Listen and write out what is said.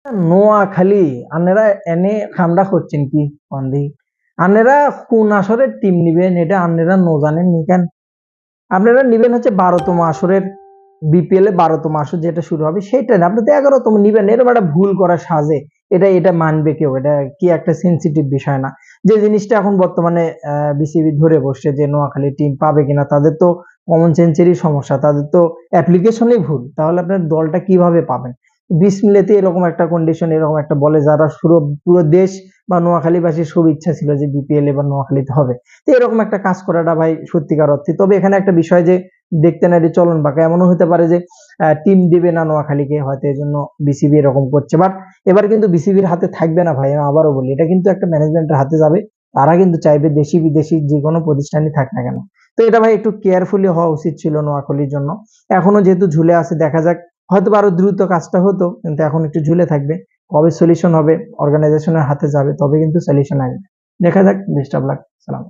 নোয়াখালী আনেরা এনে খামড়া করছেন কি বন্ধি আনেরা কোন আসরের টিম নিবেন এটা আনেরা নো জানেন নি কেন? আপনারা নিবেন হচ্ছে 12তম আসরের বিপিএল এ 12তম আসর যেটা শুরু হবে সেটা না, আপনি তো 11তম নিবেন। এরকম একটা ভুল করা সাজে এটা মানবে কেউ? এটা কি একটা সেন্সিটিভ বিষয় না? যে জিনিসটা এখন বর্তমানে বিসিবি ধরে বসছে যে নোয়াখালী টিম পাবে কিনা, তাদের তো কমন সেন্সেরই সমস্যা, তাদের তো অ্যাপ্লিকেশনই ভুল, তাহলে আপনার দলটা কিভাবে পাবেন? বিসমিল্লাতে এরকম একটা কন্ডিশন এরকম একটা বলে যারা পুরো পুরো দেশ বা নোয়াখালীবাসীর খুব ইচ্ছা ছিল যে বিপিএল এবার নোয়াখালীতে হবে, তো এরকম একটা কাজ করাটা ভাই সত্যিকার অর্থে। তবে এখানে একটা বিষয় যে দেখতে না চলন বাঁকা, এমনও হতে পারে যে টিম দিবে না নোয়াখালীকে, হয়তো এই জন্য বিসিবি এরকম করছে। বাট এবার কিন্তু বিসিবির হাতে থাকবে না ভাই, আমি আবারও বলি, এটা কিন্তু একটা ম্যানেজমেন্টের হাতে যাবে। তারা কিন্তু চাইবে দেশি বিদেশি যে কোনো প্রতিষ্ঠানই থাক না কেন। তো এটা ভাই একটু কেয়ারফুলি হওয়া উচিত ছিল নোয়াখালীর জন্য। এখনো যেহেতু ঝুলে আছে, দেখা যাক, হয়তো আরো দ্রুত কাজটা হতো, কিন্তু এখন একটু ঝুলে থাকবে। কবে সলিউশন হবে, অর্গানাইজেশনের হাতে যাবে, তবে কিন্তু সলিউশন আসবে। দেখা যাক। Best of luck. সালাম।